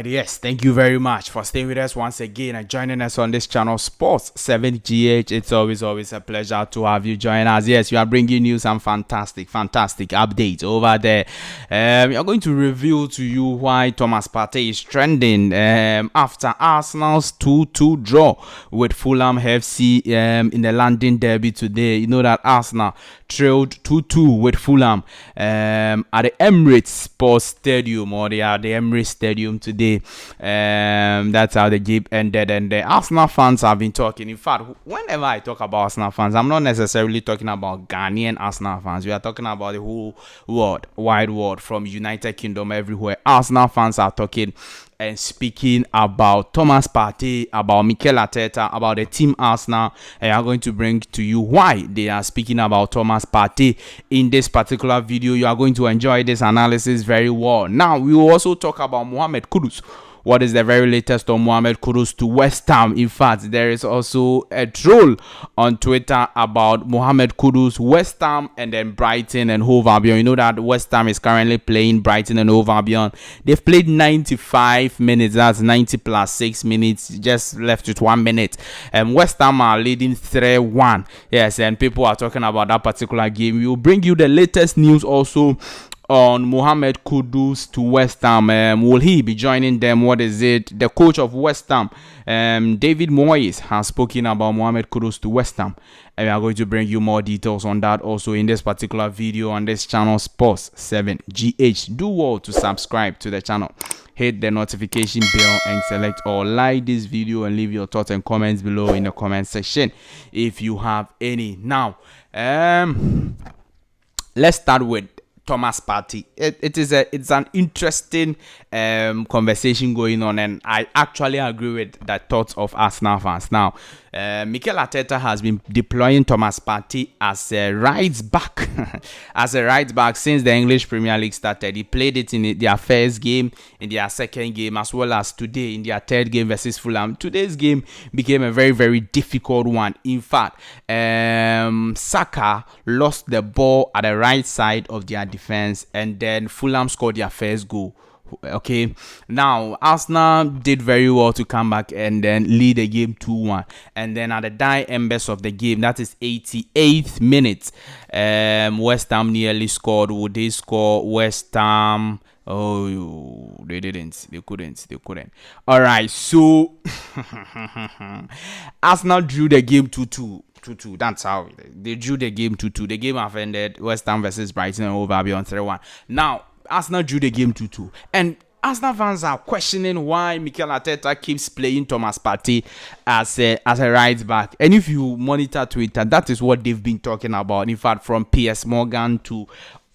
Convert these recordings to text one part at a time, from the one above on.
Yes, thank you very much for staying with us once again and joining us on this channel, Sports 7GH. It's always a pleasure to have you join us. Yes, we are bringing you some fantastic updates over there. We are going to reveal to you why Thomas Partey is trending after Arsenal's 2-2 draw with Fulham FC in the London derby today. You know that Arsenal trailed 2-2 with Fulham at the Emirates Sports Stadium, or they are the Emirates Stadium today. That's how the game ended, and the Arsenal fans have been talking. In fact, whenever I talk about Arsenal fans, I'm not necessarily talking about Ghanaian Arsenal fans. We are talking about the whole world, wide world, from United Kingdom, everywhere. Arsenal fans are talking and speaking about Thomas Partey, about Mikel Arteta, about the team Arsenal. And I'm going to bring to you why they are speaking about Thomas Partey in this particular video. You are going to enjoy this analysis very well. Now, we will also talk about Mohammed Kudus. What is the very latest on Mohammed Kudus to West Ham? In fact, there is also a troll on Twitter about Mohammed Kudus, West Ham, and then Brighton and Hove Albion. You know that West Ham is currently playing Brighton and Hove Albion. They've played 95 minutes. That's 90 plus 6 minutes. Just left with 1 minute. And West Ham are leading 3-1. Yes, and people are talking about that particular game. We will bring you the latest news also on Mohammed Kudus to West Ham. Will he be joining them? What is it? The coach of West Ham, David Moyes, has spoken about Mohammed Kudus to West Ham, and we are going to bring you more details on that also in this particular video on this channel, Sports 7GH. Do well to subscribe to the channel, hit the notification bell, and select or like this video, and leave your thoughts and comments below in the comment section if you have any. Now, let's start with Thomas Partey. It's an interesting conversation going on, and I actually agree with the thoughts of Arsenal fans. Now, Mikel Arteta has been deploying Thomas Partey as a right back, since the English Premier League started. He played it in their first game, in their second game, as well as today in their third game versus Fulham. Today's game became a very, very difficult one. In fact, Saka lost the ball at the right side of their defense, and then Fulham scored their first goal. Okay, now Arsenal did very well to come back and then lead the game 2-1, and then at the die embers of the game, that is 88th minute, West Ham nearly scored. Would they score? West Ham, oh, they didn't. They couldn't. All right, so Arsenal drew the game 2-2. That's how they drew the game 2-2. The game have ended West Ham versus Brighton and Hove Albion 3-1. Now, Arsenal drew the game 2-2. And Arsenal fans are questioning why Mikel Arteta keeps playing Thomas Partey as a right back. And if you monitor Twitter, that is what they've been talking about. In fact, from Piers Morgan to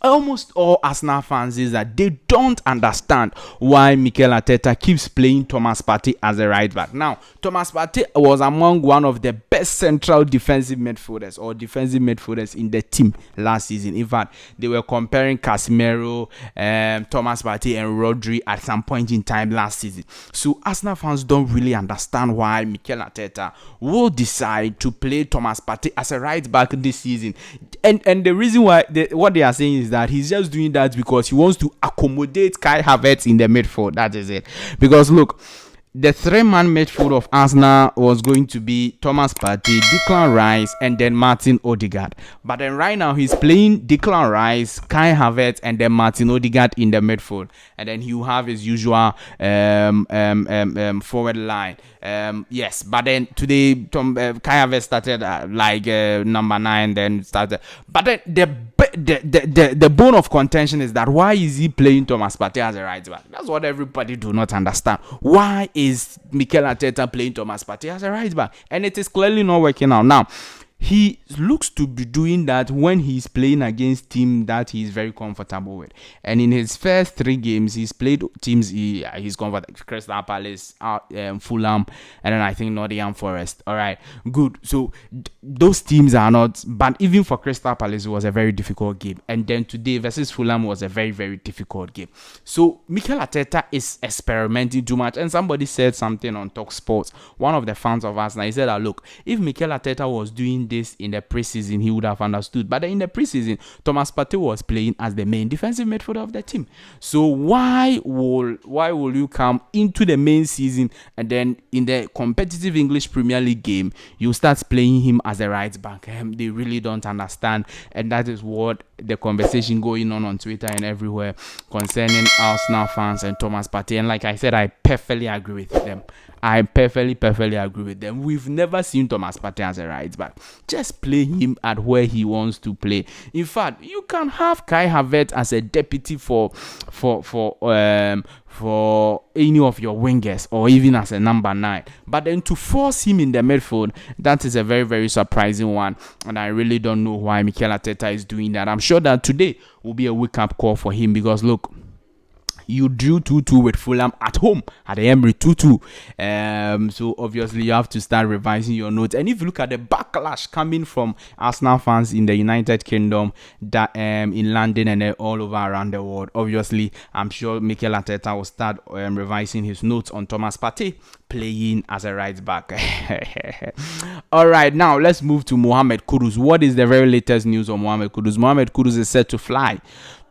almost all Arsenal fans, is that they don't understand why Mikel Arteta keeps playing Thomas Partey as a right back. Now, Thomas Partey was among one of the best central defensive midfielders in the team last season. In fact, they were comparing Casemiro, Thomas Partey, and Rodri at some point in time last season. So Arsenal fans don't really understand why Mikel Arteta will decide to play Thomas Partey as a right back this season. And the reason why what they are saying is that he's just doing that because he wants to accommodate Kai Havertz in the midfield. That is it. Because look, the three-man midfield of Arsenal was going to be Thomas Partey, Declan Rice, and then Martin Odegaard. But then right now he's playing Declan Rice, Kai Havertz, and then Martin Odegaard in the midfield. And then you have his usual forward line. Yes, but then today Kai Havertz started like number 9, then started. But then the bone of contention is that why is he playing Thomas Partey as a right back? That's what everybody do not understand. Why is Mikel Arteta playing Thomas Partey as a right back? And it is clearly not working out. Now, he looks to be doing that when he's playing against teams that he's very comfortable with. And in his first 3 games, he's played teams he's comfortable: Crystal Palace, Fulham, and then I think Nottingham Forest. All right, good. So those teams are not, but even for Crystal Palace, it was a very difficult game. And then today versus Fulham was a very, very difficult game. So Mikel Arteta is experimenting too much. And somebody said something on Talk Sports, one of the fans of Arsenal, he said that, look, if Mikel Arteta was doing this in the preseason, he would have understood. But in the preseason, Thomas Partey was playing as the main defensive midfielder of the team. So why will you come into the main season and then in the competitive English Premier League game you start playing him as a right back? They really don't understand, and that is what the conversation going on Twitter and everywhere concerning Arsenal fans and Thomas Partey. And like I said, I perfectly agree with them. I perfectly agree with them. We've never seen Thomas Partey as a right back. Just play him at where he wants to play. In fact, you can have Kai Havertz as a deputy for any of your wingers, or even as a number 9. But then to force him in the midfield, that is a very, very surprising one. And I really don't know why Mikel Arteta is doing that. I'm sure that today will be a wake-up call for him, because look, you drew 2-2 with Fulham at home at the Emery 2-2. So obviously you have to start revising your notes. And if you look at the backlash coming from Arsenal fans in the United Kingdom, that in London and all over around the world, obviously I'm sure Mikel Arteta will start revising his notes on Thomas Partey playing as a right back. All right, now let's move to Mohammed Kudus. What is the very latest news on Mohammed Kudus? Mohammed Kudus is set to fly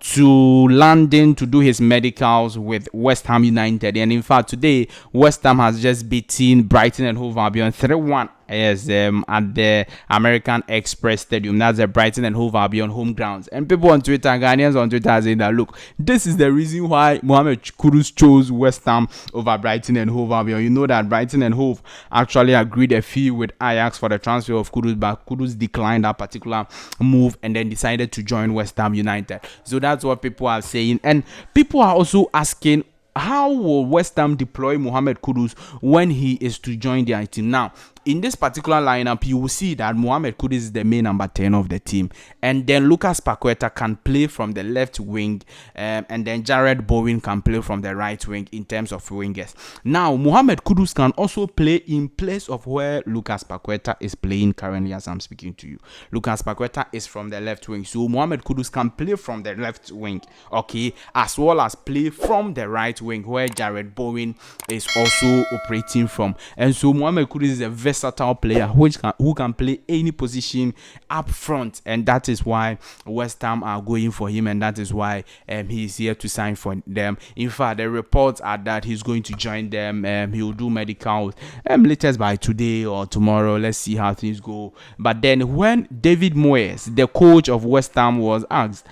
to London to do his medicals with West Ham United. And in fact, today West Ham has just beaten Brighton and Hove Albion 3-1 at the American Express Stadium. That's the Brighton and Hove Albion home grounds. And people on Twitter, Ghanaians on Twitter, are saying that look, this is the reason why Mohammed Kudus chose West Ham over Brighton and Hove Albion. You know that Brighton and Hove actually agreed a fee with Ajax for the transfer of Kudus, but Kudus declined that particular move and then decided to join West Ham United. So that's what people are saying. And people are also asking, how will West Ham deploy Mohammed Kudus when he is to join their team? Now, in this particular lineup, you will see that Mohammed Kudus is the main number 10 of the team. And then Lucas Paqueta can play from the left wing. And then Jared Bowen can play from the right wing in terms of wingers. Now, Mohammed Kudus can also play in place of where Lucas Paqueta is playing currently as I'm speaking to you. Lucas Paqueta is from the left wing. So Mohammed Kudus can play from the left wing, okay, as well as play from the right wing where Jared Bowen is also operating from. And so Mohammed Kudus is a versatile player who can play any position up front, and that is why West Ham are going for him, and that is why he is here to sign for them. In fact, the reports are that he's going to join them. He will do medicals latest by today or tomorrow. Let's see how things go. But then when David Moyes, the coach of West Ham, was asked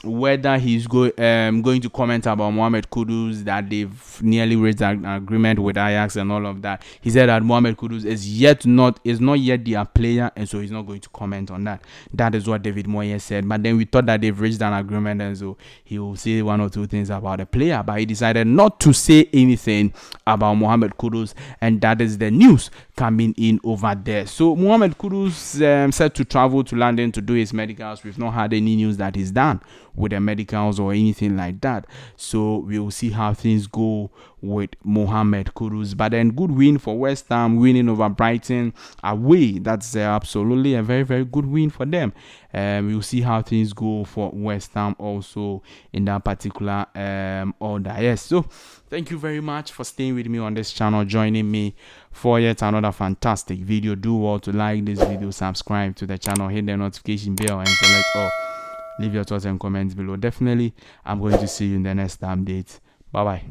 whether he's going to comment about Mohammed Kudus, that they've nearly reached an agreement with Ajax and all of that, he said that Mohammed Kudus is not yet their player, and so he's not going to comment on that. That is what David Moyes said. But then we thought that they've reached an agreement, and so he will say one or two things about the player, but he decided not to say anything about Mohammed Kudus, and that is the news coming in over there. So Mohammed Kudus said to travel to London to do his medicals. We've not had any news that he's done with the medicals or anything like that, so we will see how things go with Mohammed Kudus. But then good win for West Ham, winning over Brighton away. That's absolutely a very, very good win for them. We will see how things go for West Ham also in that particular order. Yes, so thank you very much for staying with me on this channel, joining me for yet another fantastic video. Do well to like this video, subscribe to the channel, hit the notification bell, and select all. Leave your thoughts and comments below. Definitely, I'm going to see you in the next update. Bye bye.